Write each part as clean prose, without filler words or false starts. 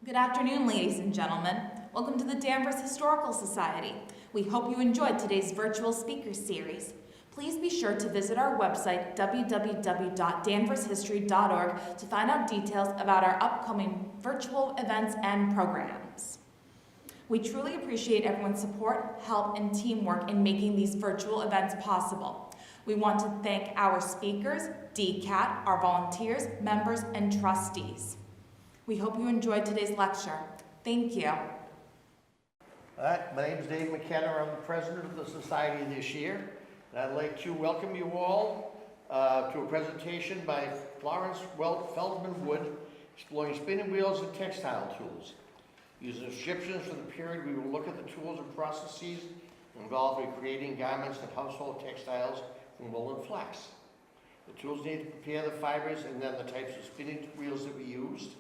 Good afternoon, ladies and gentlemen. Welcome to the Danvers Historical Society. We hope you enjoyed today's virtual speaker series. Please be sure to visit our website, www.danvershistory.org, to find out details about our upcoming virtual events and programs. We truly appreciate everyone's support, help, and teamwork in making these virtual events possible. We want to thank our speakers, DCAT, our volunteers, members, and trustees. We hope you enjoyed today's lecture. Thank you. All right, my name is Dave McKenna. I'm the president of the society this year. And I'd like to welcome you all to a presentation by Florence Feldman-Wood, exploring spinning wheels and textile tools. Using descriptions for the period, we will look at the tools and processes involved in creating garments and household textiles from wool and flax. The tools needed to prepare the fibers and then the types of spinning wheels that we used.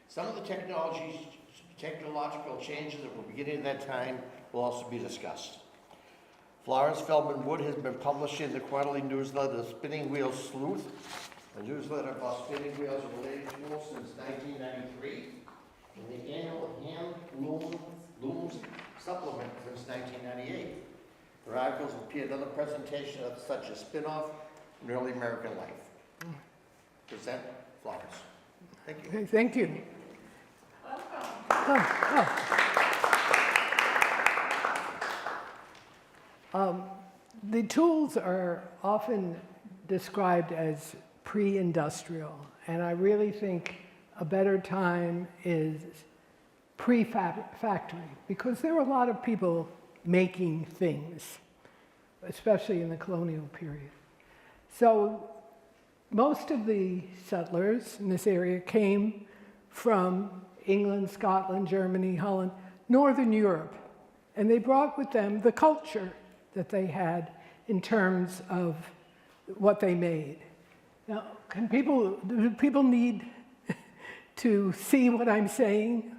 Some of the technological changes that were beginning at that time will also be discussed. Florence Feldman-Wood has been publishing the quarterly newsletter, Spinning Wheel Sleuth, a newsletter about spinning wheels and related tools since 1993, and the annual Hand Looms Supplement since 1998. Her articles appeared in other presentations such as Spin-Off in Early American Life. Present Florence. Thank you. Okay, thank you. The tools are often described as pre-industrial, and I really think a better time is pre-factory, because there were a lot of people making things, especially in the colonial period. So most of the settlers in this area came from England, Scotland, Germany, Holland, Northern Europe, and they brought with them the culture that they had in terms of what they made. Now, do people need to see what I'm saying?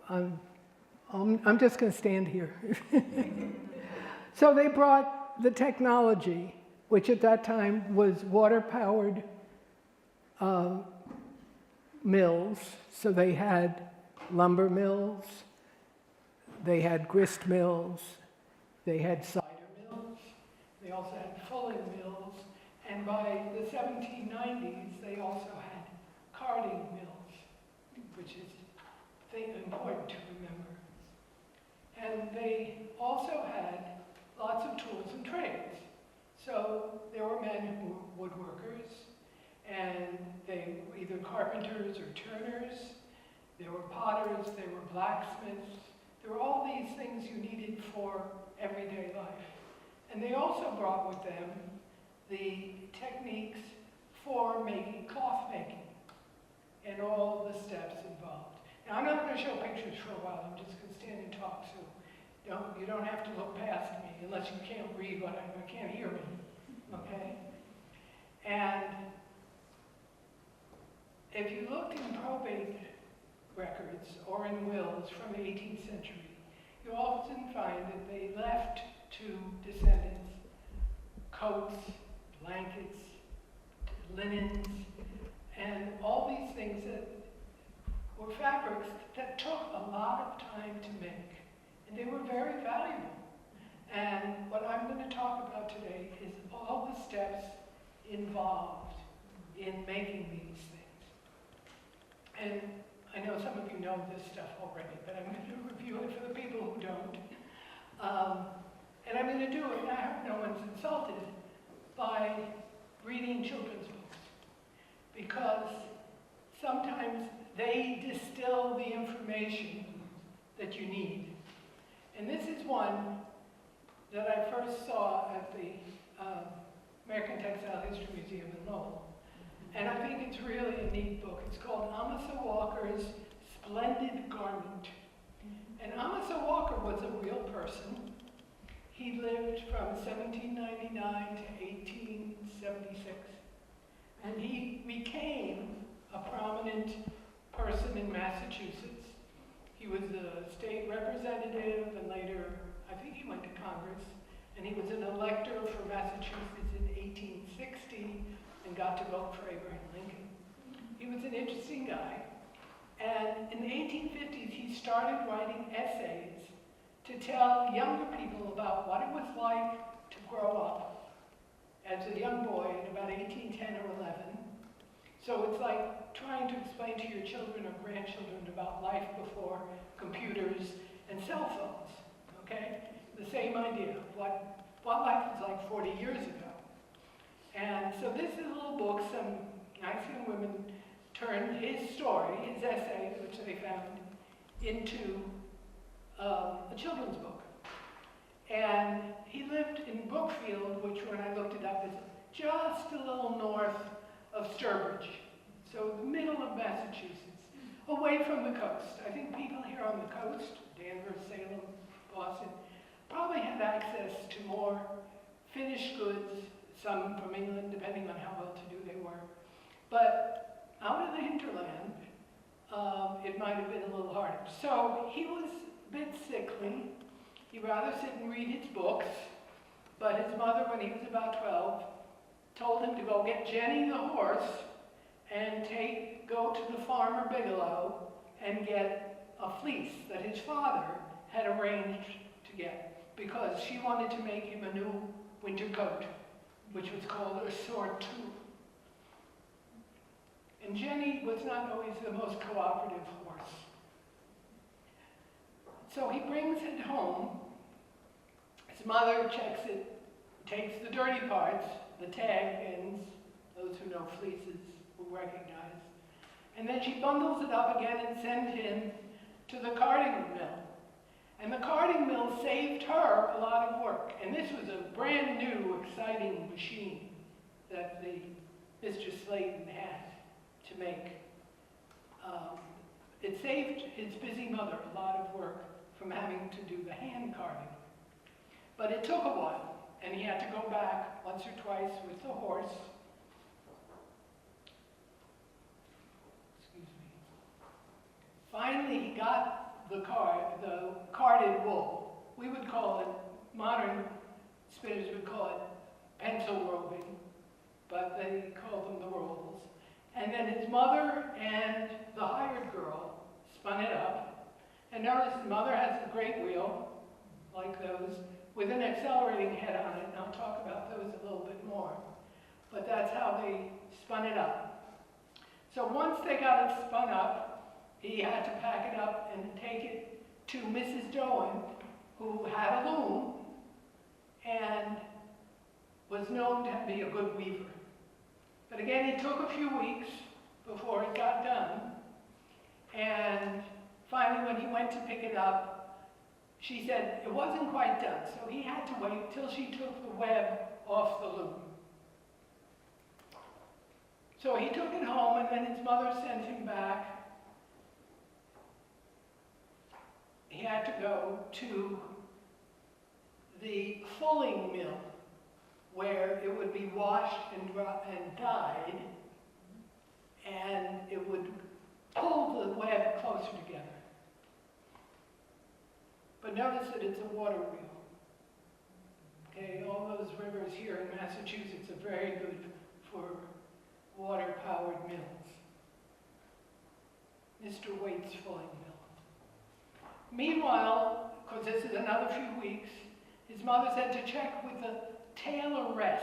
I'm just going to stand here. So they brought the technology, which at that time was water-powered mills. So they had lumber mills, they had grist mills, they had cider mills, they also had fulling mills, and by the 1790s, they also had carding mills, which is important to remember. And they also had lots of tools and trades. So there were men who were woodworkers, and they were either carpenters or turners. There were potters, there were blacksmiths. There were all these things you needed for everyday life. And they also brought with them the techniques for making cloth making and all the steps involved. Now, I'm not going to show pictures for a while. I'm just going to stand and talk, so you don't have to look past me unless you can't read what I can't hear me, okay? And if you looked in probate records or in wills from the 18th century, you often find that they left to descendants coats, blankets, linens, and all these things that were fabrics that took a lot of time to make. And they were very valuable. And what I'm going to talk about today is all the steps involved in making these things. And I know some of you know this stuff already, but I'm going to review it for the people who don't. And I'm going to do it, and I hope no one's insulted, by reading children's books. Because sometimes they distill the information that you need. And this is one that I first saw at the American Textile History Museum in Lowell. And I think it's really a neat book. It's called Amasa Walker's Splendid Garment. And Amasa Walker was a real person. He lived from 1799 to 1876. And he became a prominent person in Massachusetts. He was a state representative, and later, I think he went to Congress, and he was an elector for Massachusetts in 1860 got to vote for Abraham Lincoln. He was an interesting guy. And in the started writing essays to tell younger people about what it was like to grow up as a young boy at about 18, 10, or 11. So it's like trying to explain to your children or grandchildren about life before computers and cell phones, okay? The same idea, what life was like 40 years ago. And so this is a little book some nice young women turned his story, his essay, which they found, into a children's book. And he lived in Brookfield, which when I looked it up is just a little north of Sturbridge. So the middle of Massachusetts, away from the coast. I think people here on the coast, Danvers, Salem, Boston, probably had access to more finished goods, some from England, depending on how well-to-do they were. But out in the hinterland, it might have been a little harder. So he was a bit sickly. He'd rather sit and read his books, but his mother, when he was about 12, told him to go get Jenny the horse and go to the farmer Bigelow and get a fleece that his father had arranged to get, because she wanted to make him a new winter coat, which was called a surtout. And Jenny was not always the most cooperative horse. So he brings it home. His mother checks it, takes the dirty parts, the tag ends, those who know fleeces will recognize, and then she bundles it up again and sends him to the carding mill. And the carding mill saved her a lot of work. And this was a brand new, exciting machine that Mr. Slayton had to make. It saved his busy mother a lot of work from having to do the hand carding. But it took a while, and he had to go back once or twice with the horse. Excuse me. Finally, he got the carded wool. We would call it, modern spinners would call it pencil roving, but they called them the rolls. And then his mother and the hired girl spun it up. And notice his mother has a great wheel, like those, with an accelerating head on it, and I'll talk about those a little bit more. But that's how they spun it up. So once they got it spun up, he had to pack it up and take it to Mrs. Doan, who had a loom and was known to be a good weaver. But again, it took a few weeks before it got done. And finally, when he went to pick it up, she said it wasn't quite done, so he had to wait till she took the web off the loom. So he took it home, and then his mother sent him back. He had to go to the fulling mill, where it would be washed and dyed, and it would pull the web closer together. But notice that it's a water wheel. Okay, all those rivers here in Massachusetts are very good for water-powered mills. Mr. Waite's fulling mill. Meanwhile, because this is another few weeks, his mother said to check with the tailoress,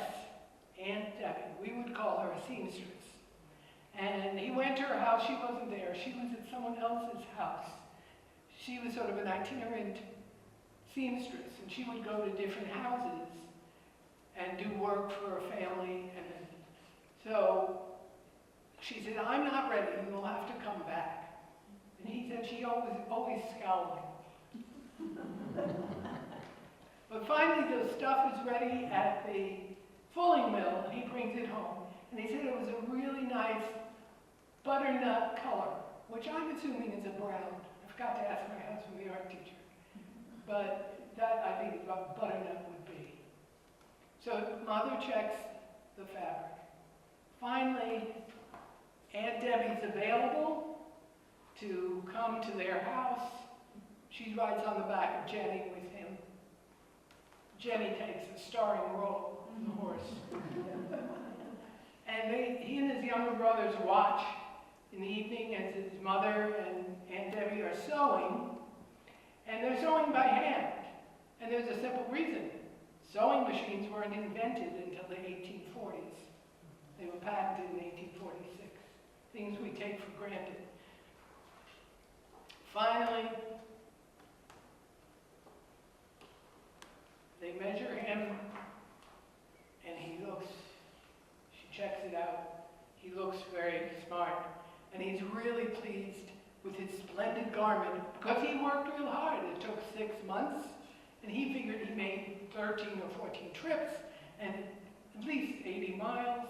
Aunt Debbie. We would call her a seamstress. And he went to her house. She wasn't there. She was at someone else's house. She was sort of an itinerant seamstress, and she would go to different houses and do work for a family. And so she said, "I'm not ready. You'll have to come back." And he said she always scowling. But finally, the stuff is ready at the fulling mill, and he brings it home. And he said it was a really nice butternut color, which I'm assuming is a brown. I forgot to ask my husband, the art teacher. But that, I think, is what butternut would be. So mother checks the fabric. Finally, Aunt Debbie's available to come to their house. She rides on the back of Jenny with him. Jenny takes a starring role, the horse. And he and his younger brothers watch in the evening as his mother and Aunt Debbie are sewing. And they're sewing by hand. And there's a simple reason. Sewing machines weren't invented until the 1840s. They were patented in 1846. Things we take for granted. Finally, they measure him, and he looks, she checks it out. He looks very smart, and he's really pleased with his splendid garment because he worked real hard. It took 6 months, and he figured he made 13 or 14 trips and at least 80 miles.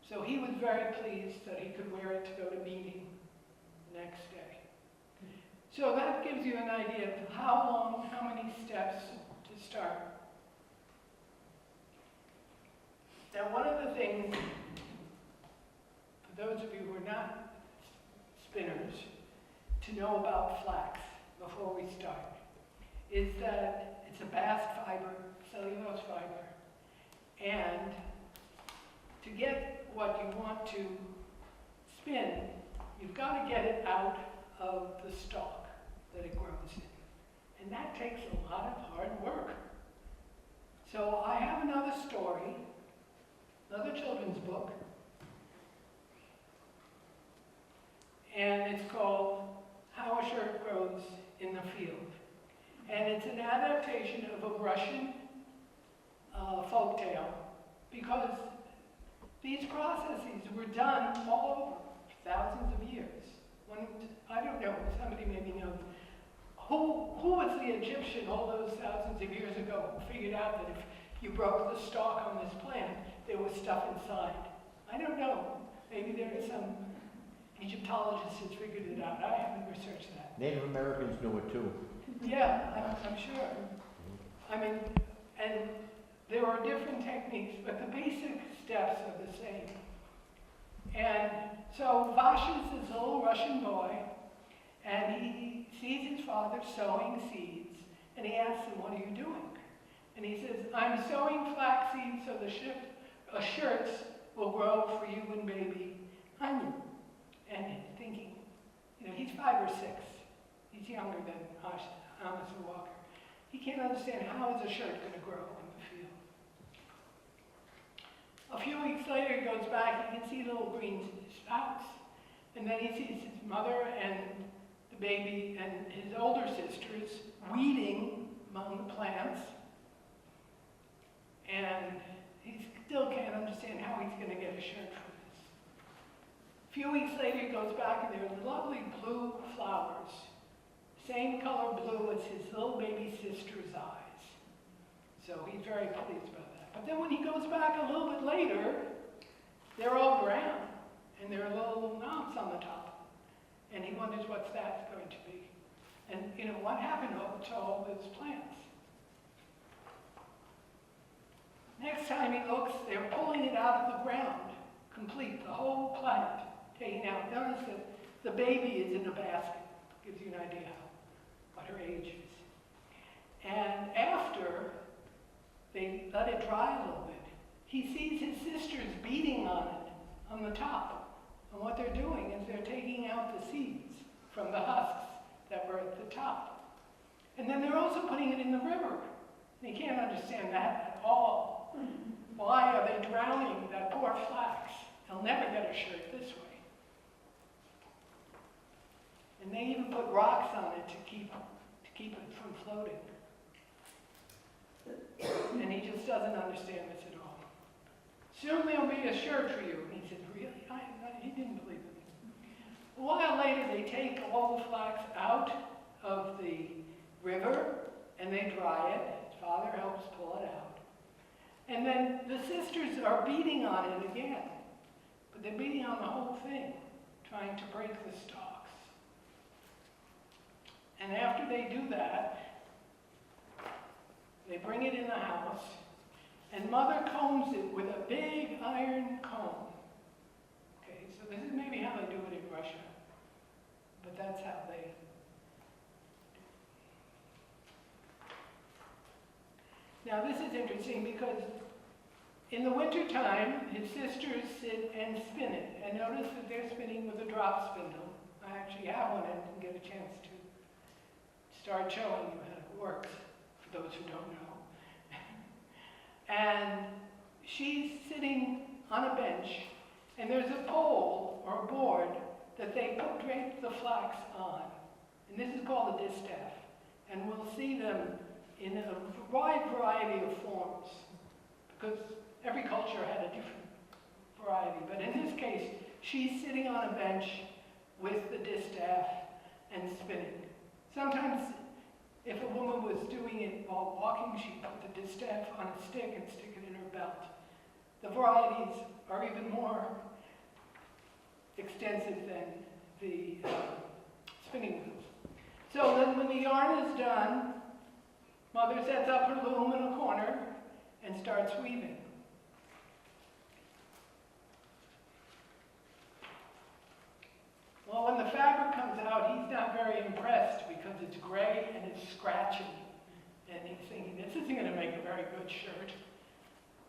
So he was very pleased that he could wear it to go to meeting the next day. So that gives you an idea of how long, how many steps to start. Now, one of the things, for those of you who are not spinners, to know about flax before we start is that it's a bast fiber, cellulose fiber, and to get what you want to spin, you've got to get it out of the stalk that it grows in. And that takes a lot of hard work. So I have another story, another children's book, and it's called How a Shirt Grows in the Field. And it's an adaptation of a Russian folk tale, because these processes were done all over thousands of years. When, I don't know, somebody maybe knows, who was the Egyptian all those thousands of years ago who figured out that if you broke the stalk on this plant, there was stuff inside? I don't know. Maybe there is some Egyptologist has figured it out. I haven't researched that. Native Americans knew it too. Yeah, I'm sure. I mean, and there are different techniques, but the basic steps are the same. And so Vashis is a little Russian boy, and he sees his father sowing seeds, and he asks him, "What are you doing?" And he says, "I'm sowing flax seeds so the shirts will grow for you and baby Anya." And thinking, you know, he's 5 or 6. He's younger than Amos Walker. He can't understand how is a shirt going to grow in the field. A few weeks later, he goes back, he can see little green sprouts. And then he sees his mother and the baby and his older sisters weeding among the plants. And he still can't understand how he's going to get a shirt from this. A few weeks later, he goes back and there are lovely blue flowers. Same color blue as his little baby sister's eyes. So he's very pleased about that. But then when he goes back a little bit later, they're all brown, and there are little knots on the top. And he wonders what's that going to be. And, you know, what happened to all those plants? Next time he looks, they're pulling it out of the ground, complete, the whole plant, taken out. Notice that the baby is in a basket. Gives you an idea what her age is. And after they let it dry a little bit, he sees his sisters beating on it, on the top. And what they're doing is they're taking out the seeds from the husks that were at the top. And then they're also putting it in the river. And he can't understand that at all. Why are they drowning that poor flax? He'll never get a shirt this way. And they even put rocks on it to keep it from floating. And he just doesn't understand this at all. Soon there'll be a shirt for you. And he said, really? He didn't believe it. A while later, they take all the flax out of the river and they dry it. His father helps pull it out. And then the sisters are beating on it again. But they're beating on the whole thing, trying to break the stalks. And after they do that, they bring it in the house, and Mother combs it with a big iron comb. Okay, so this is maybe how they do it in Russia, but that's how they. Now this is interesting because in the wintertime, his sisters sit and spin it, and notice that they're spinning with a drop spindle. I actually have one and didn't get a chance to start showing you how it works, for those who don't know. And she's sitting on a bench, and there's a pole or a board that they drape the flax on. And this is called a distaff. And we'll see them in a wide variety of forms, because every culture had a different variety. But in this case, she's sitting on a bench with the distaff and spinning. Sometimes, if a woman was doing it while walking, she'd put the distaff on a stick and stick it in her belt. The varieties are even more extensive than the spinning wheels. So then when the yarn is done, Mother sets up her loom in a corner and starts weaving. Well, when the fabric comes out, he's not very impressed because it's gray and it's scratchy. And he's thinking, this isn't going to make a very good shirt.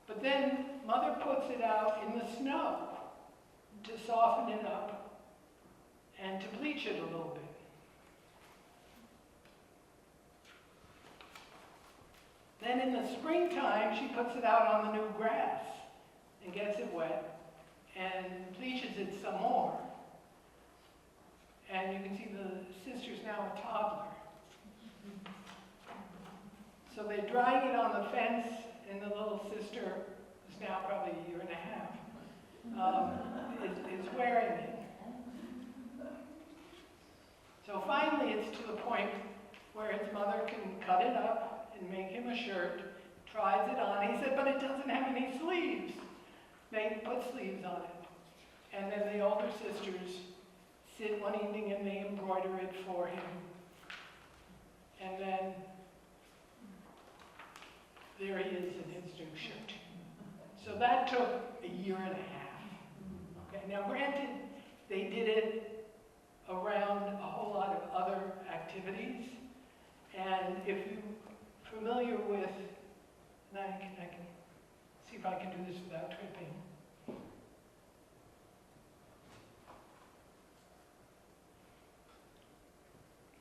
But then Mother puts it out in the snow to soften it up and to bleach it a little bit. Then in the springtime, she puts it out on the new grass and gets it wet and bleaches it some more. And you can see the sister's now a toddler. So they're drying it on the fence, and the little sister, who's now probably a year and a half, is wearing it. So finally it's to the point where his mother can cut it up and make him a shirt, tries it on. He said, but it doesn't have any sleeves. They put sleeves on it. And then the older sisters sit one evening and they embroider it for him. And then there he is in his new shirt. So that took a year and a half. Okay, now granted, they did it around a whole lot of other activities. And if you're familiar with, and I can see if I can do this without tripping.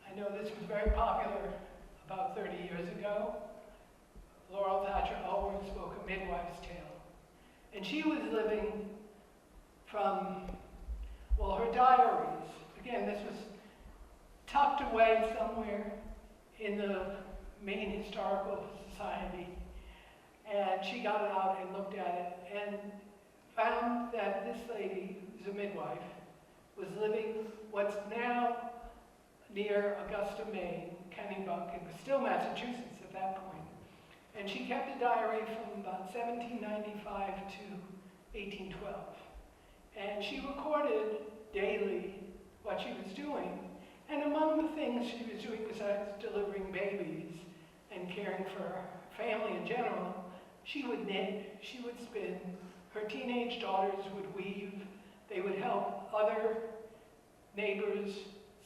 I know this was very popular about 30 years ago. Laurel Thatcher Ulward spoke A Midwife's Tale. And she was living from, well, her diaries. Again, this was tucked away somewhere in the Maine Historical Society. And she got it out and looked at it and found that this lady, who's a midwife, was living what's now near Augusta, Maine, Kennebuck. It was still Massachusetts at that point. And she kept a diary from about 1795 to 1812. And she recorded daily what she was doing. And among the things she was doing besides delivering babies and caring for her family in general, she would knit, she would spin, her teenage daughters would weave, they would help other neighbors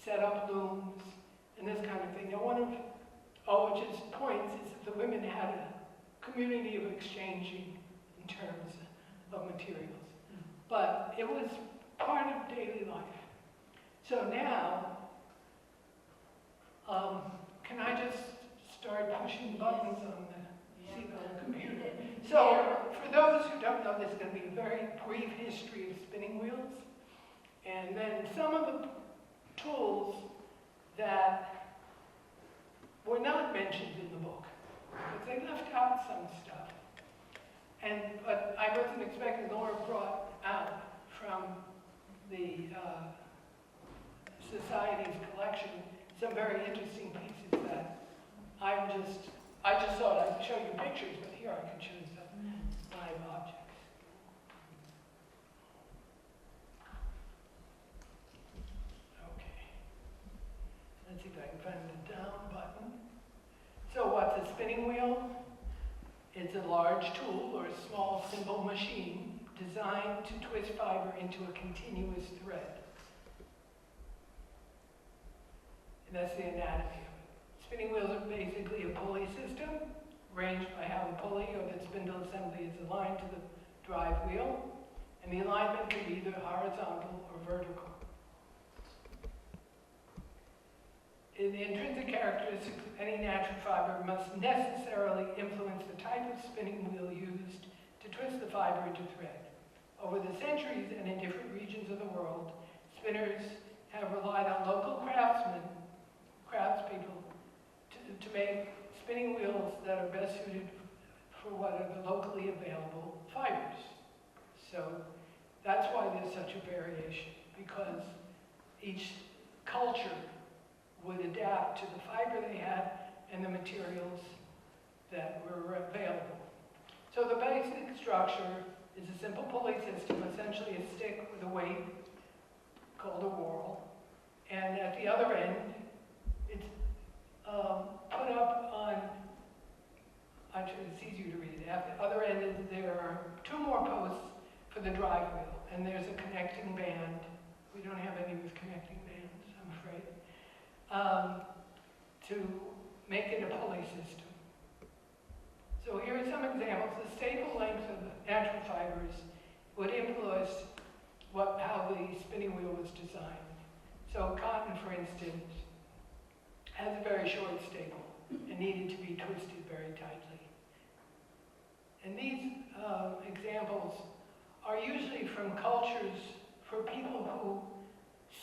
set up looms and this kind of thing. Now one of Ulwich's points is that the women had a community of exchanging in terms of materials. But it was part of daily life. So now, can I just start pushing buttons on the computer? So, for those who don't know, this is going to be a very brief history of spinning wheels. And then some of the tools that were not mentioned in the book, because they left out some stuff. But I wasn't expecting Laura brought out from the Society's collection some very interesting pieces that I just thought I'd show you pictures, but here I can show you some live objects. Okay. Let's see if I can find the down button. So what's a spinning wheel? It's a large tool or a small simple machine designed to twist fiber into a continuous thread. And that's the anatomy of it. Spinning wheels are basically a pulley system, arranged by how the pulley or the spindle assembly is aligned to the drive wheel, and the alignment can be either horizontal or vertical. It the intrinsic characteristics of any natural fiber must necessarily influence the type of spinning wheel used to twist the fiber into thread. Over the centuries and in different regions of the world, spinners have relied on local craftspeople to make spinning wheels that are best suited for what are the locally available fibers. So that's why there's such a variation, because each culture would adapt to the fiber they had and the materials that were available. So the basic structure is a simple pulley system, essentially a stick with a weight called a whorl. And at the other end, it's put up on, actually it's easier to read. At the other end, there are two more posts for the drive wheel, and there's a connecting band. We don't have any with connecting bands, I'm afraid, to make it a pulley system. So here are some examples. The staple length of natural fibers would influence how the spinning wheel was designed. So cotton, for instance, has a very short staple and needed to be twisted very tightly. And these examples are usually from cultures for people who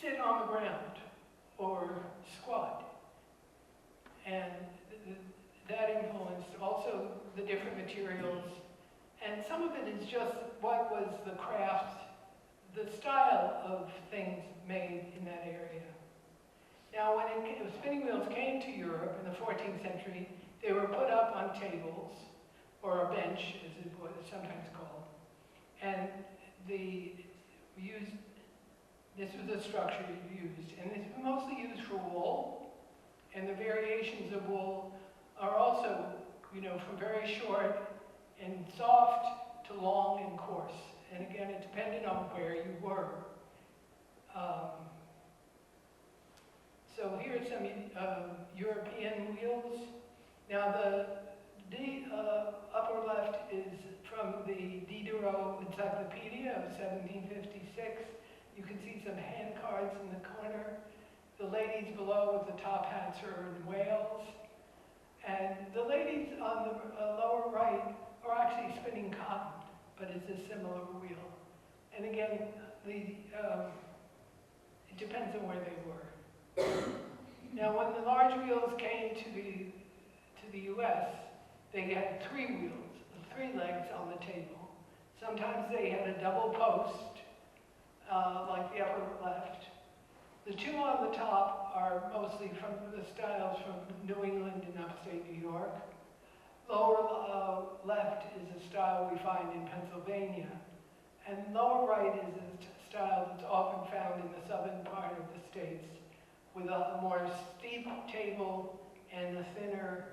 sit on the ground or squat. And that influenced also the different materials. And some of it is just what was the craft, the style of things made in that area. Now, when spinning wheels came to Europe in the 14th century, they were put up on tables, or a bench, as it was sometimes called. And this was the structure used. And it's mostly used for wool, and the variations of wool are also, from very short and soft to long and coarse. And again, it depended on where you were. So here are some European wheels. Now the upper left is from the Diderot Encyclopedia of 1756. You can see some hand cards in the corner. The ladies below with the top hats are in Wales. And the ladies on the lower right are actually spinning cotton, but it's a similar wheel. And again, it depends on where they were. Now, when the large wheels came to the U.S., they had three wheels, three legs on the table. Sometimes they had a double post, like the upper left. The two on the top are mostly from the styles from New England and upstate New York. Lower left is a style we find in Pennsylvania. And lower right is a style that's often found in the southern part of the states, with a more steep table and a thinner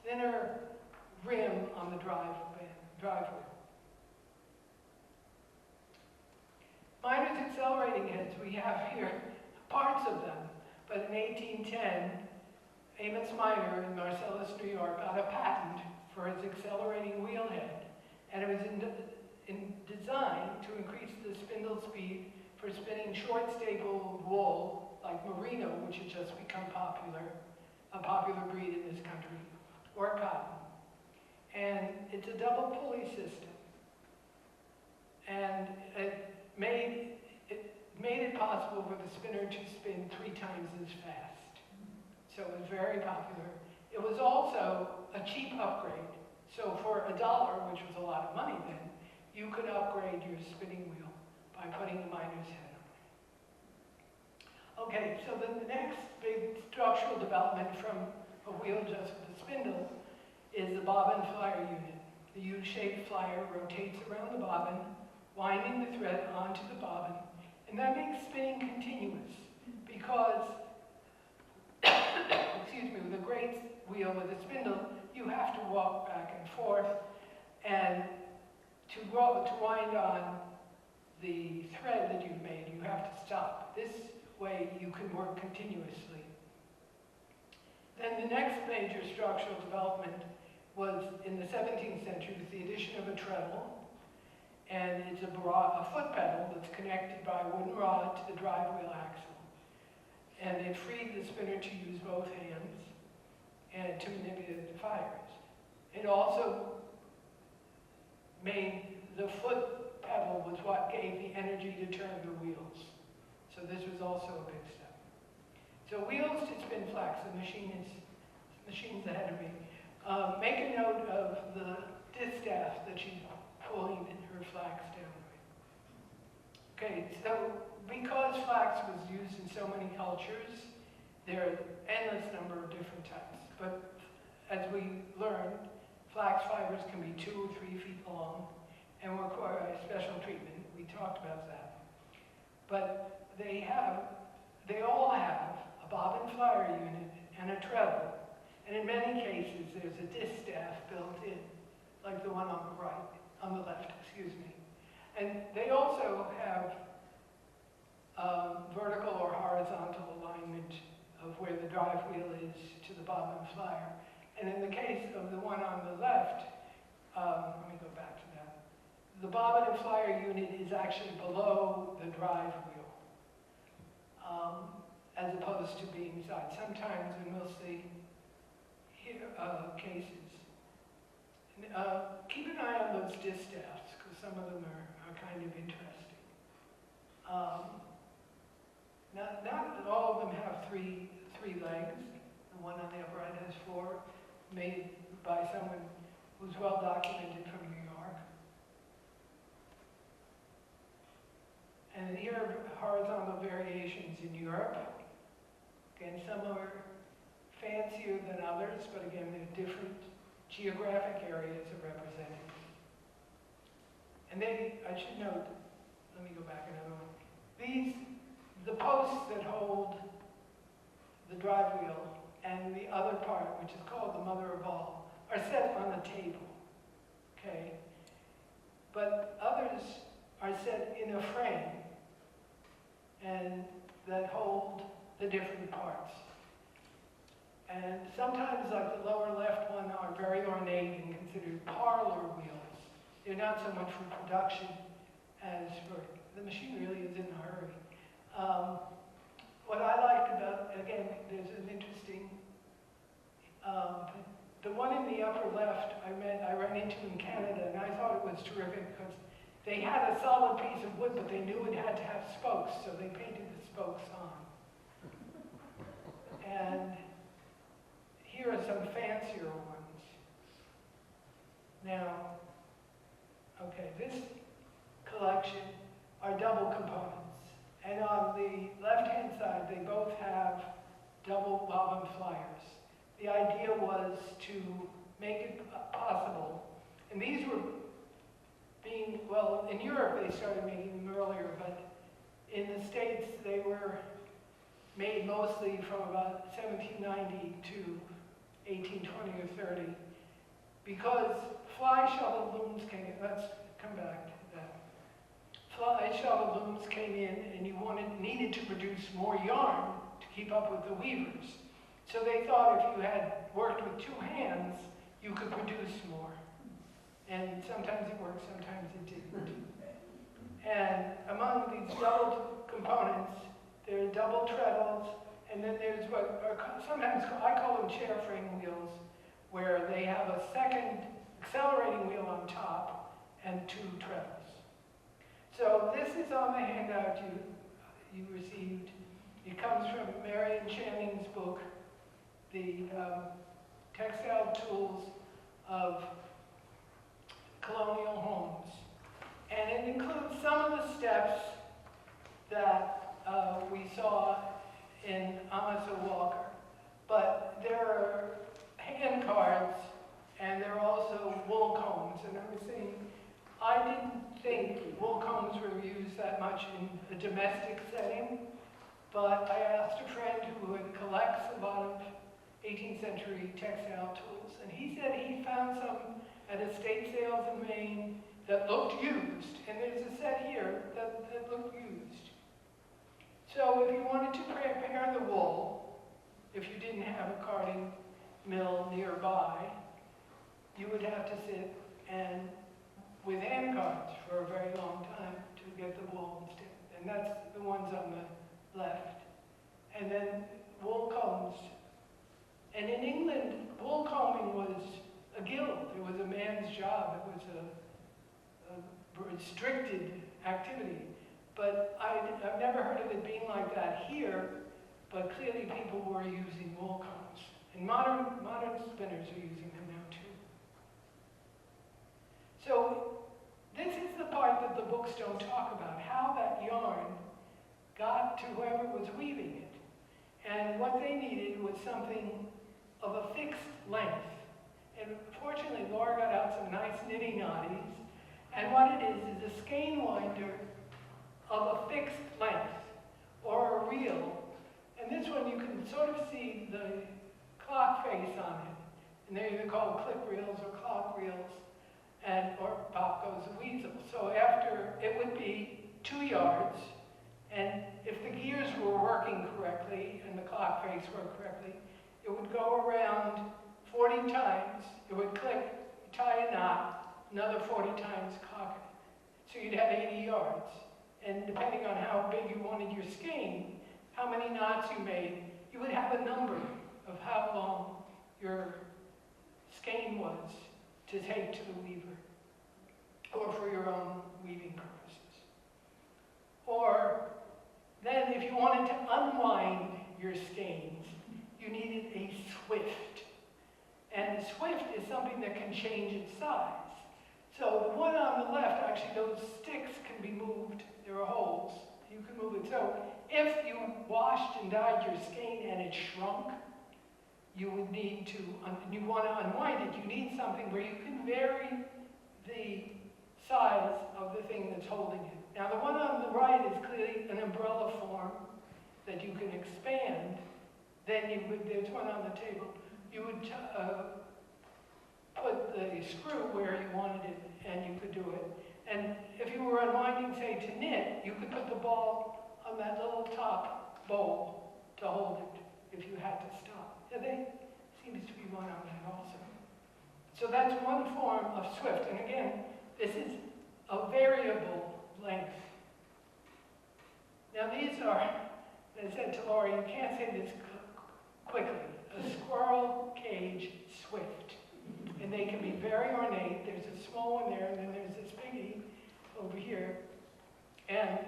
thinner rim on the drive wheel. Miner's accelerating heads, we have here parts of them, but in 1810, Amos Miner in Marcellus, New York, got a patent for his accelerating wheel head, and it was designed to increase the spindle speed for spinning short staple wool, like merino, which has just become a popular breed in this country, or cotton. And it's a double pulley system. And it made it possible for the spinner to spin 3 times as fast. So it was very popular. It was also a cheap upgrade. So for $1, which was a lot of money then, you could upgrade your spinning wheel by putting a miner's head on it. Okay, so then the next big structural development from a wheel just with a spindle is the bobbin flyer unit. The U-shaped flyer rotates around the bobbin, winding the thread onto the bobbin, and that makes spinning continuous because, excuse me, with a great wheel with a spindle, you have to walk back and forth, and to wind on the thread that you've made, you have to stop. This way you can work continuously. Then the next major structural development was in the 17th century with the addition of a treadle. And it's a foot pedal that's connected by a wooden rod to the drive wheel axle. And it freed the spinner to use both hands and to manipulate the fibers. It also made the foot pedal was what gave the energy to turn the wheels. So this was also a big step. So wheels to spin flax, the machine's ahead of me. Make a note of the distaff that she's pulling her flax down with. Okay, so because flax was used in so many cultures, there are an endless number of different types. But as we learned, flax fibers can be 2 or 3 feet long and require a special treatment. We talked about that. But they all have a bobbin flyer unit and a treadle. And in many cases, there's a distaff built in, like the one on the left, excuse me. And they also have vertical or horizontal alignment of where the drive wheel is to the bobbin flyer. And in the case of the one on the left, let me go back to that. The bobbin and flyer unit is actually below the drive wheel, as opposed to being side. Sometimes, and we'll see here cases. And, keep an eye on those distaffs, because some of them are kind of interesting. Not all of them have three legs. The one on the upper right has 4, made by someone who's well documented from New York. And here are horizontal variations in Europe. Again, some are fancier than others, but again, they're different geographic areas are represented. And I should note, let me go back another one. The posts that hold the drive wheel and the other part, which is called the mother of all, are set on a table, okay? But others are set in a frame and that hold the different parts. And sometimes, like the lower left one, are very ornate and considered parlor wheels. They're not so much for production as for, the machine really is in a hurry. What I liked about, again, there's an interesting, the one in the upper left I ran into in Canada, and I thought it was terrific because they had a solid piece of wood, but they knew it had to have spokes, so they painted the spokes on. And here are some fancier ones. Now, okay, this collection are double components. And on the left-hand side, they both have double bobbin flyers. The idea was to make it possible. And these were being, well, in Europe they started making them earlier, but in the States they were made mostly from about 1790 to 1820 or 30, because fly shuttle looms came in. Let's come back to that. Fly shuttle looms came in, and you needed to produce more yarn to keep up with the weavers. So they thought if you had worked with 2 hands, you could produce more. And sometimes it worked, sometimes it didn't. And among these double components, there are double treadles, and then there's what are sometimes I call them chair frame wheels, where they have a second accelerating wheel on top and 2 treadles. So this is on the handout you received. It comes from Marion Channing's book, The Textile Tools of Colonial Homes. And it includes some of the steps that we saw in Amasa Walker. But there are hand cards, and there are also wool combs. And I was saying, I didn't think wool combs were used that much in a domestic setting, but I asked a friend who collects a lot of 18th century textile tools, and he said he found some at estate sales in Maine that looked used, and there's a set here that looked used. So if you wanted to prepare the wool, if you didn't have a carding mill nearby, you would have to sit and with hand carts for a very long time to get the wool instead. And that's the ones on the left. And then wool combs. And in England, wool combing was a guild. It was a man's job. It was a restricted activity. But I've never heard of it being like that here, but clearly people were using wool combs. And modern spinners are using them now too. So this is the part that the books don't talk about, how that yarn got to whoever was weaving it. And what they needed was something of a fixed length. And fortunately, Laura got out some nice knitting knotties. And what it is a skein winder of a fixed length, or a reel. And this one you can sort of see the clock face on it. And they're either called clip reels or clock reels, or pop goes the weasel. So after, it would be 2 yards, and if the gears were working correctly and the clock face worked correctly, it would go around 40 times, it would click, tie a knot, another 40 times, cock it. So you'd have 80 yards. And depending on how big you wanted your skein, how many knots you made, you would have a number of how long your skein was to take to the weaver, or for your own weaving purposes. Or then if you wanted to unwind your skeins, you needed a swift. And a swift is something that can change its size. So the one on the left, actually those sticks can be moved. There are holes. You can move it. So if you washed and dyed your skein and it shrunk, you would need to, you want to unwind it, you need something where you can vary the size of the thing that's holding it. Now the one on the right is clearly an umbrella form that you can expand. Then you would, there's one on the table, you would put the screw where you wanted it and you could do it. And if you were unwinding, say, to knit, you could put the ball on that little top bowl to hold it if you had to stop. And there seems to be one on that also. So that's one form of swift. And again, this is a variable length. Now these are, as I said to Laura, you can't say this quickly, a squirrel cage swift. And they can be very ornate. There's a small one there, and then there's this biggie over here. And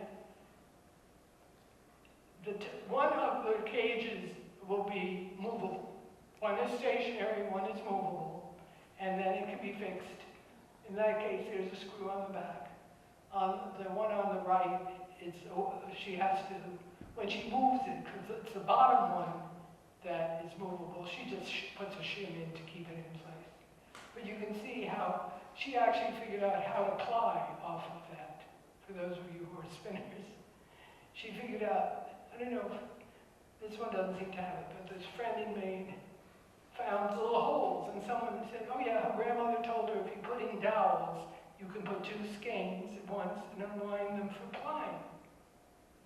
one of the cages will be movable. One is stationary, one is movable, and then it can be fixed. In that case, there's a screw on the back. The one on the right, she has to, when she moves it, because it's the bottom one that is movable, she just puts a shim in to keep it in place. But you can see how she actually figured out how to ply off of that. For those of you who are spinners, she figured out, I don't know if this one doesn't seem to have it, but this friend in Maine found little holes, and someone said, oh yeah, her grandmother told her if you put in dowels, you can put 2 skeins at once and unwind them for plying.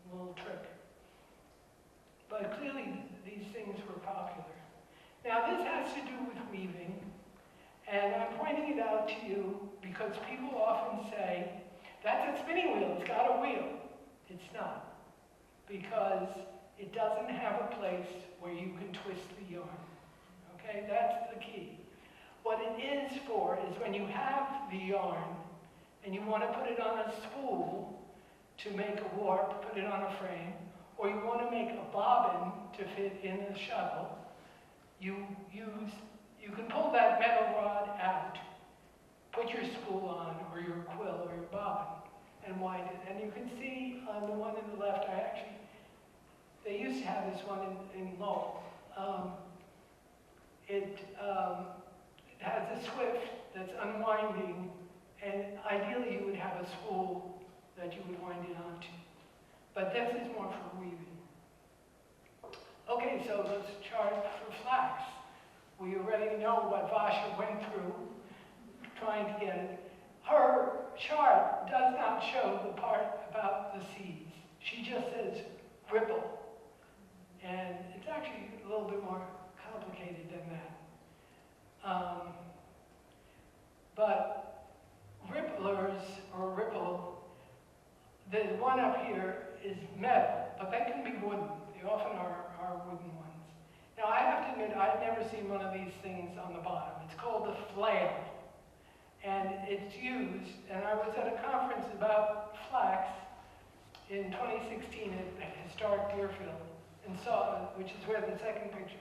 A little trick. But clearly these things were popular. Now this has to do with weaving. And I'm pointing it out to you because people often say, that's a spinning wheel, it's got a wheel. It's not, because it doesn't have a place where you can twist the yarn. Okay, that's the key. What it is for is when you have the yarn and you want to put it on a spool to make a warp, put it on a frame, or you want to make a bobbin to fit in a shuttle, you can pull that metal rod out, put your spool on, or your quill, or your bobbin, and wind it. And you can see on the one on the left, they used to have this one in Lowell. It has a swift that's unwinding, and ideally you would have a spool that you would wind it onto. But this is more for weaving. Okay, so let's chart for flax. We already know what Vasha went through trying to get it. Her chart does not show the part about the seeds. She just says ripple. And it's actually a little bit more complicated than that. But ripplers but they can be wooden. They often are wooden ones. Now I have to admit, I've never seen one of these things on the bottom. It's called a flail. And it's used, and I was at a conference about flax in 2016 at the historic Deerfield, and saw, which is where the second picture,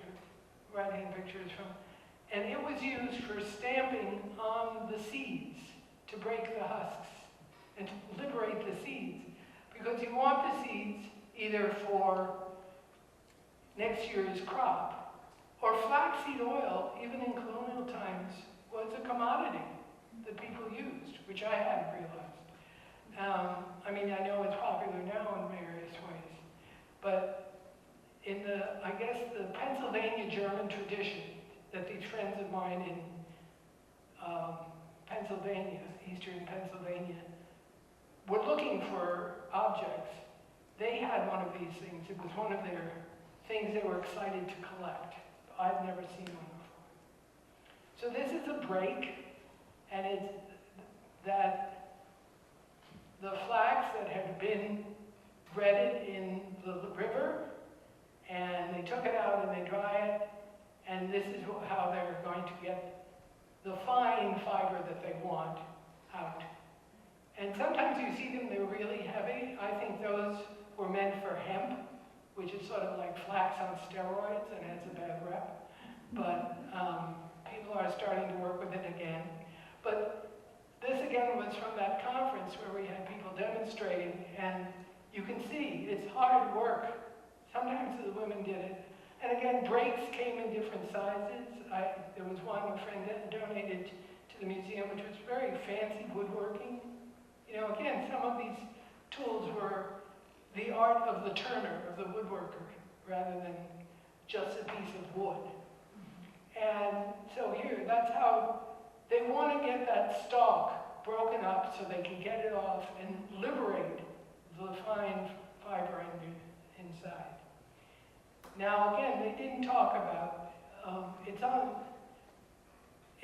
right-hand picture is from. And it was used for stamping on the seeds to break the husks and to liberate the seeds. Because you want the seeds either for next year's crop, or flaxseed oil, even in colonial times, was a commodity that people used, which I hadn't realized. I mean, I know it's popular now in various ways, but in the, I guess, the Pennsylvania German tradition that these friends of mine in Pennsylvania, eastern Pennsylvania, were looking for objects. They had one of these things. It was one of their things they were excited to collect. I've never seen one before. So this is a break, and it's that the flax that had been breaded in the river, and they took it out and they dry it, and this is how they're going to get the fine fiber that they want out. And sometimes you see them, they're really heavy. I think those were meant for hemp, which is sort of like flax on steroids and has a bad rep. But people are starting to work with it again. But this again was from that conference where we had people demonstrating, and you can see it's hard work. Sometimes the women did it. And again, breaks came in different sizes. There was one a friend that donated to the museum, which was very fancy woodworking. You know, again, some of these tools were the art of the turner, of the woodworker, rather than just a piece of wood. And so here, that's how they want to get that stalk broken up so they can get it off and liberate the fine fiber inside. Now again, they didn't talk about, it's on,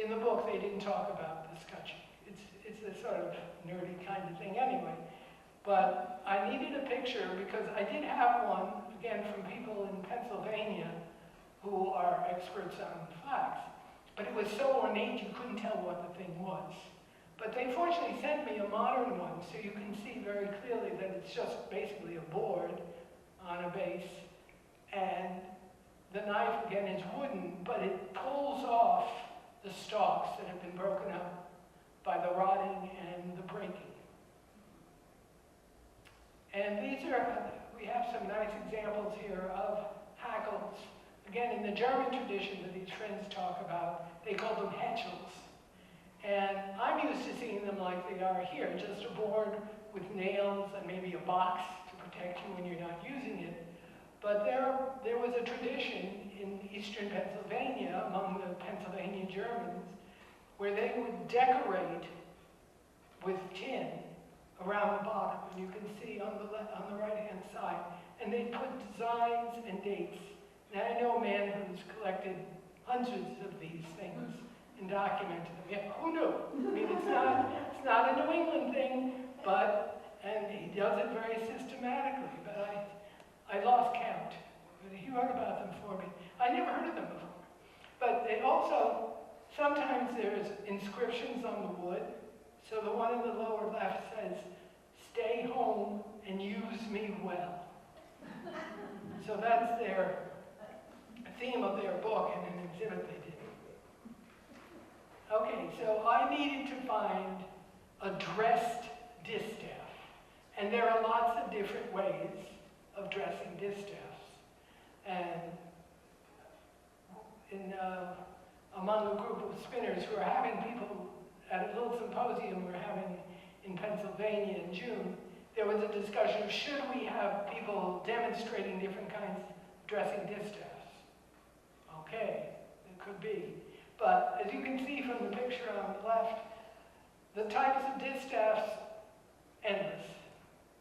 in the book they didn't talk about the scutching. It's a sort of nerdy kind of thing anyway. But I needed a picture because I did have one, again, from people in Pennsylvania who are experts on flax. But it was so ornate you couldn't tell what the thing was. But they fortunately sent me a modern one, so you can see very clearly that it's just basically a board on a base. And the knife, again, is wooden, but it pulls off the stalks that have been broken up by the rotting and the breaking. And these are, we have some nice examples here of hackles. Again, in the German tradition that these friends talk about, they call them hetchels. And I'm used to seeing them like they are here, just a board with nails and maybe a box to protect you when you're not using it. But there was a tradition in eastern Pennsylvania, among the Pennsylvania Germans, where they would decorate with tin around the bottom. And you can see on the right-hand side. And they put designs and dates. Now I know a man who's collected hundreds of these things and documented them. Yeah, who knew? I mean, it's not a New England thing, and he does it very systematically, but I lost count. But he wrote about them for me. I never heard of them before. But they also, sometimes there's inscriptions on the wood. So the one in the lower left says, "Stay home and use me well." So that's their theme of their book and an exhibit they did. Okay, so I needed to find a dressed distaff. And there are lots of different ways of dressing distaffs. And among a group of spinners who are having people at a little symposium we're having in Pennsylvania in June, there was a discussion of should we have people demonstrating different kinds of dressing distaffs. Okay, it could be. But as you can see from the picture on the left, the types of distaffs, endless.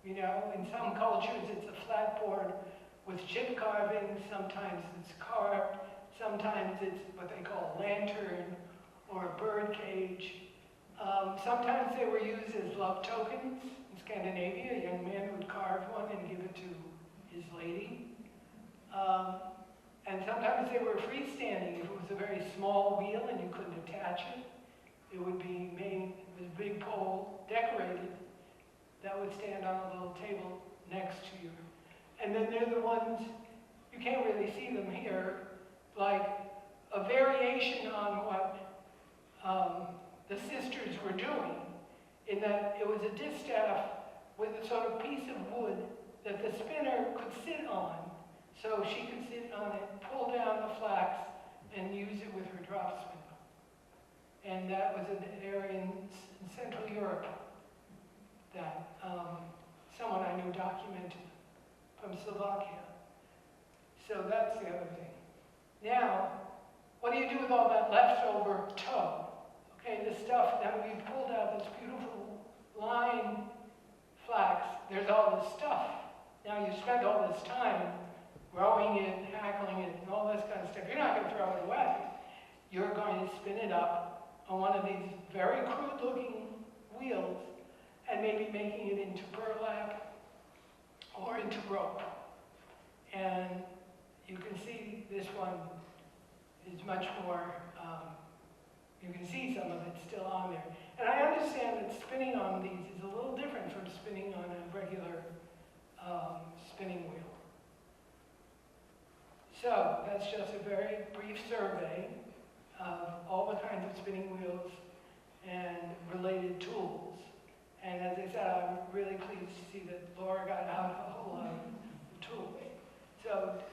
You know, in some cultures it's a flat board with chip carving, sometimes it's carved, sometimes it's what they call a lantern or a bird cage. Sometimes they were used as love tokens. In Scandinavia, a young man would carve one and give it to his lady. And sometimes they were freestanding. If it was a very small wheel and you couldn't attach it, it would be made with a big pole, decorated, that would stand on a little table next to you. And then they're the ones, you can't really see them here, like a variation on what the sisters were doing, in that it was a distaff with a sort of piece of wood that the spinner could sit on. So she could sit on it, pull down the flax, and use it with her drop spindle. And that was an area in Central Europe that someone I knew documented from Slovakia. So that's the other thing. Now, what do you do with all that leftover toe? Okay, the stuff that we pulled out, this beautiful line flax, there's all this stuff. Now you spend all this time growing it, hackling it, and all this kind of stuff. You're not going to throw it away. You're going to spin it up on one of these very crude-looking wheels and maybe making it into burlap or into rope. And you can see this one is much more, you can see some of it still on there. And I understand that spinning on these is a little different from spinning on a regular spinning wheel. So that's just a very brief survey of all the kinds of spinning wheels and related tools. And as I said, I'm really pleased to see that Laura got out a whole lot of the tools. So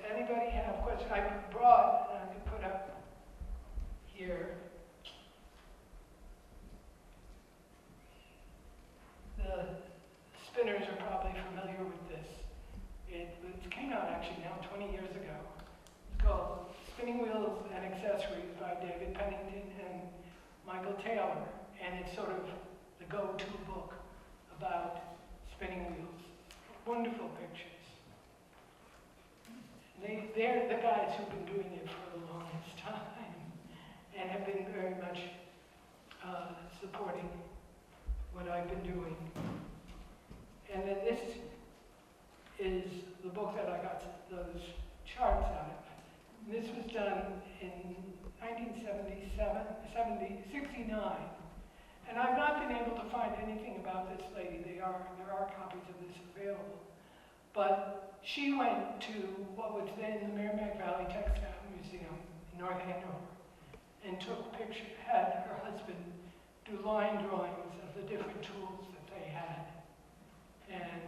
anybody have questions? I brought, and I can put up here, the spinners are probably familiar with this. It came out actually now 20 years ago. It's called Spinning Wheels and Accessories by David Pennington and Michael Taylor. And it's sort of the go-to book about spinning wheels. Wonderful pictures. They're the guys who've been doing it for the longest time and have been very much supporting what I've been doing. And then this is the book that I got those charts out of. And this was done in 1969. And I've not been able to find anything about this lady. There are copies of this available. But she went to what was then the Merrimack Valley Textile Museum in North Andover and took pictures, had her husband do line drawings of the different tools that they had. And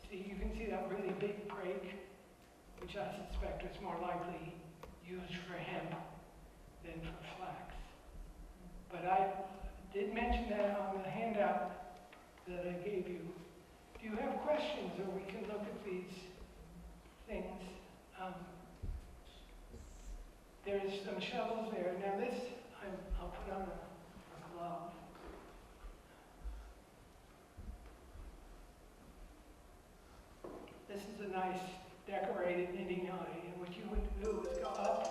see, you can see that really big break, which I suspect was more likely used for hemp than for flax. But I did mention that on the handout that I gave you. Do you have questions, or we can look at these things? There's some shovels there. Now this, I'll put on a glove. This is a nice decorated knitting eye, and what you would do is go up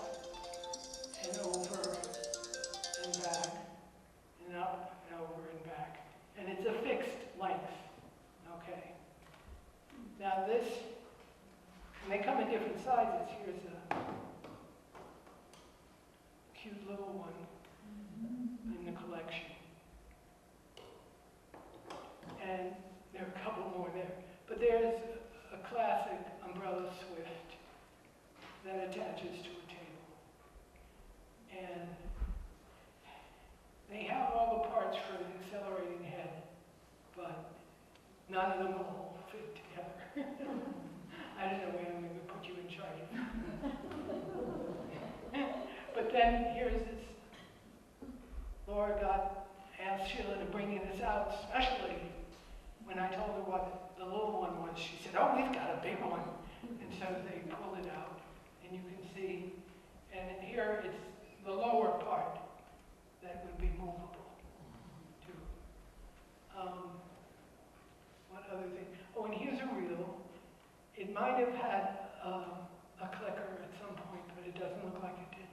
and over and back, and up and over and back. And it's a fixed length. Okay. Now this, and they come in different sizes. Here's a cute little one in the collection. And there are a couple more there. But there's a classic umbrella swift that attaches to a table. And they have all the parts for an accelerating head, but none of them will all fit together. I don't know when I'm going to put you in charge of it. But then here's this. Laura asked Sheila to bring this out, especially when I told her what the little one was. She said, "Oh, we've got a big one." And so they pulled it out, and you can see, and here it's the lower part that would be movable too. What other thing? Oh, and here's a reel. It might have had a clicker at some point, but it doesn't look like it did.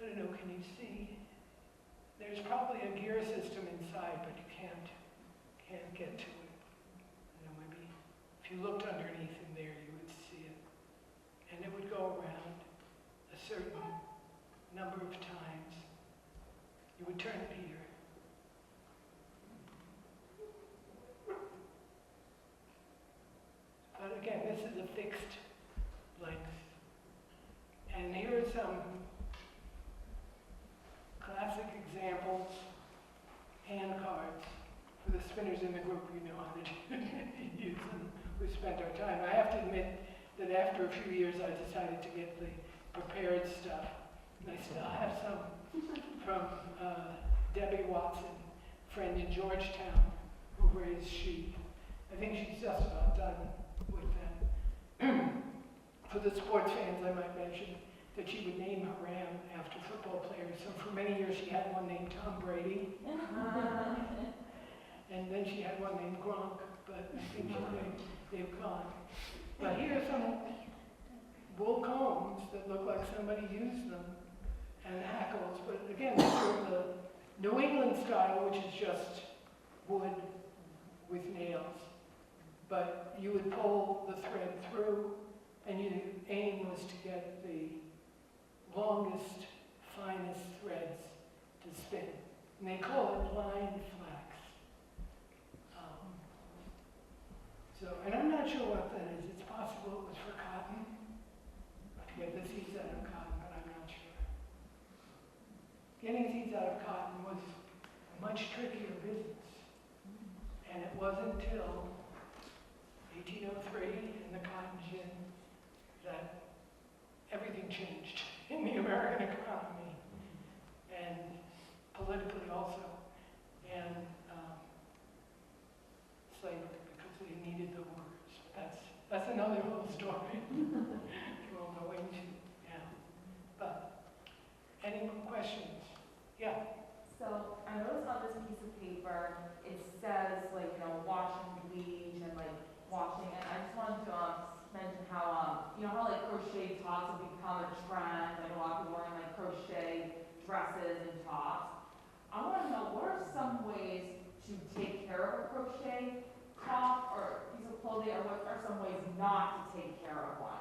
I don't know, can you see? There's probably a gear system inside, but you can't get to it. I don't know, maybe a if you looked underneath in there, you would see it. And it would go around a certain number of times. You would turn it here. But again, this is a fixed length. And here are some classic examples, hand cards. For the spinners in the group, you know how to use them. We spent our time. I have to admit that after a few years, I decided to get the prepared stuff. And I still have some from Debbie Watson, friend in Georgetown, who raised sheep. I think she's just about done with them. For the sports fans, I might mention that she would name her ram after football players. So for many years, she had one named Tom Brady. And then she had one named Gronk, but I think they've gone. But here are some wool combs that look like somebody used them, and hackles. But again, these are the New England style, which is just wood with nails. But you would pull the thread through, and your aim was to get the longest, finest threads to spin. And they call it lined flax. And I'm not sure what that is. It's possible it was for cotton, to get the seeds out of cotton, but I'm not sure. Getting seeds out of cotton was a much trickier business. And it wasn't until 1803 in the cotton gin that everything changed in the American economy, and politically also, and slavery. They needed the workers. That's another little story we won't go into now. But any more questions? Yeah. So I noticed on this piece of paper it says like washing bleach and like washing, and I just wanted to mention how how like crochet tops have become a trend. I know a lot of people wearing like crochet dresses and tops. I want to know what are some ways to take care of a crochet top or piece of clothing, or what are some ways not to take care of one?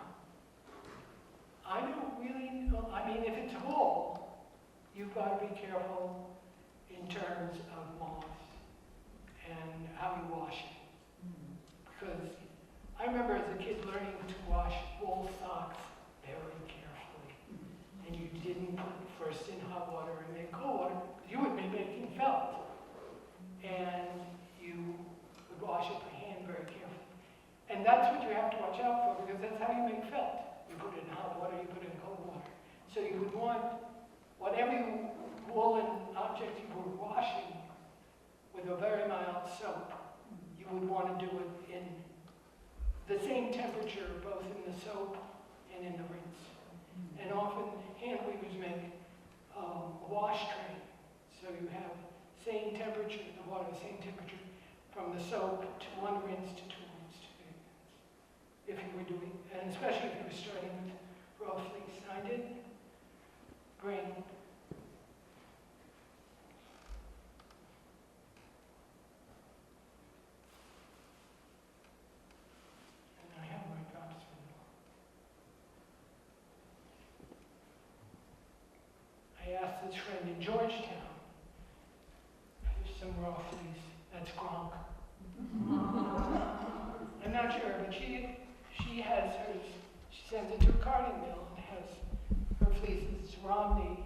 I don't really know. I mean, if it's wool, you've got to be careful in terms of moth and how you wash it. Because I remember as a kid learning to wash wool socks very carefully. And you didn't put first in hot water and then cold water. You would be making felt. And you would wash it by hand very carefully. And that's what you have to watch out for, because that's how you make felt. You put it in hot water, you put it in cold water. So you would want whatever woolen object you were washing with a very mild soap, you would want to do it in the same temperature, both in the soap and in the rinse. And often hand weavers make a wash tray. So you have same temperature, the water, same temperature, from the soap to one rinse to two rinse to three rinse. If you were doing, and especially if you were starting with raw fleece. I did bring and I have my drop spindle. I asked this friend in Georgetown, here's some raw fleece, that's Gronk. I'm not sure, but she has hers, she sends it to a carding mill and has her fleeces Romney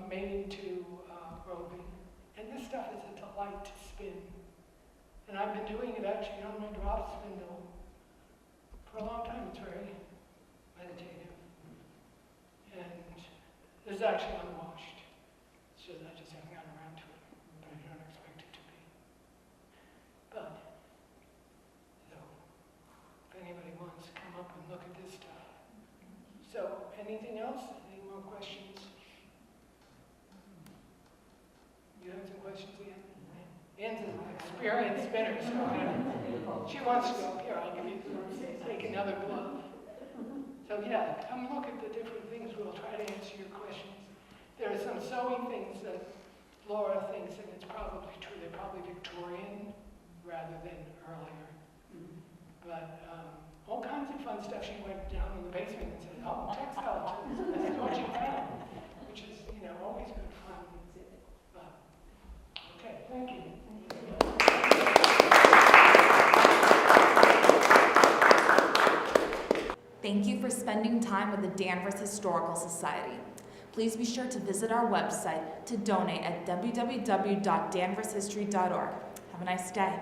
made into roving. And this stuff is a delight to spin. And I've been doing it actually on my drop spindle for a long time. It's very meditative. And it's actually unwashed. It's just, I just haven't gotten around to it, but I don't expect it to be. But, so, if anybody wants to come up and look at this stuff. So, anything else? Any more questions? You have some questions, Ann? Ann's an experienced spinner, so she wants to go up here. I'll give you, take another glove. So yeah, come look at the different things. We'll try to answer your questions. There are some sewing things that Laura thinks, and it's probably true, they're probably Victorian rather than earlier. But all kinds of fun stuff. She went down in the basement and said, "Oh, textile tools. This is what you found," which is, always good fun. But, okay, thank you. Thank you for spending time with the Danvers Historical Society. Please be sure to visit our website to donate at www.danvershistory.org. Have a nice day.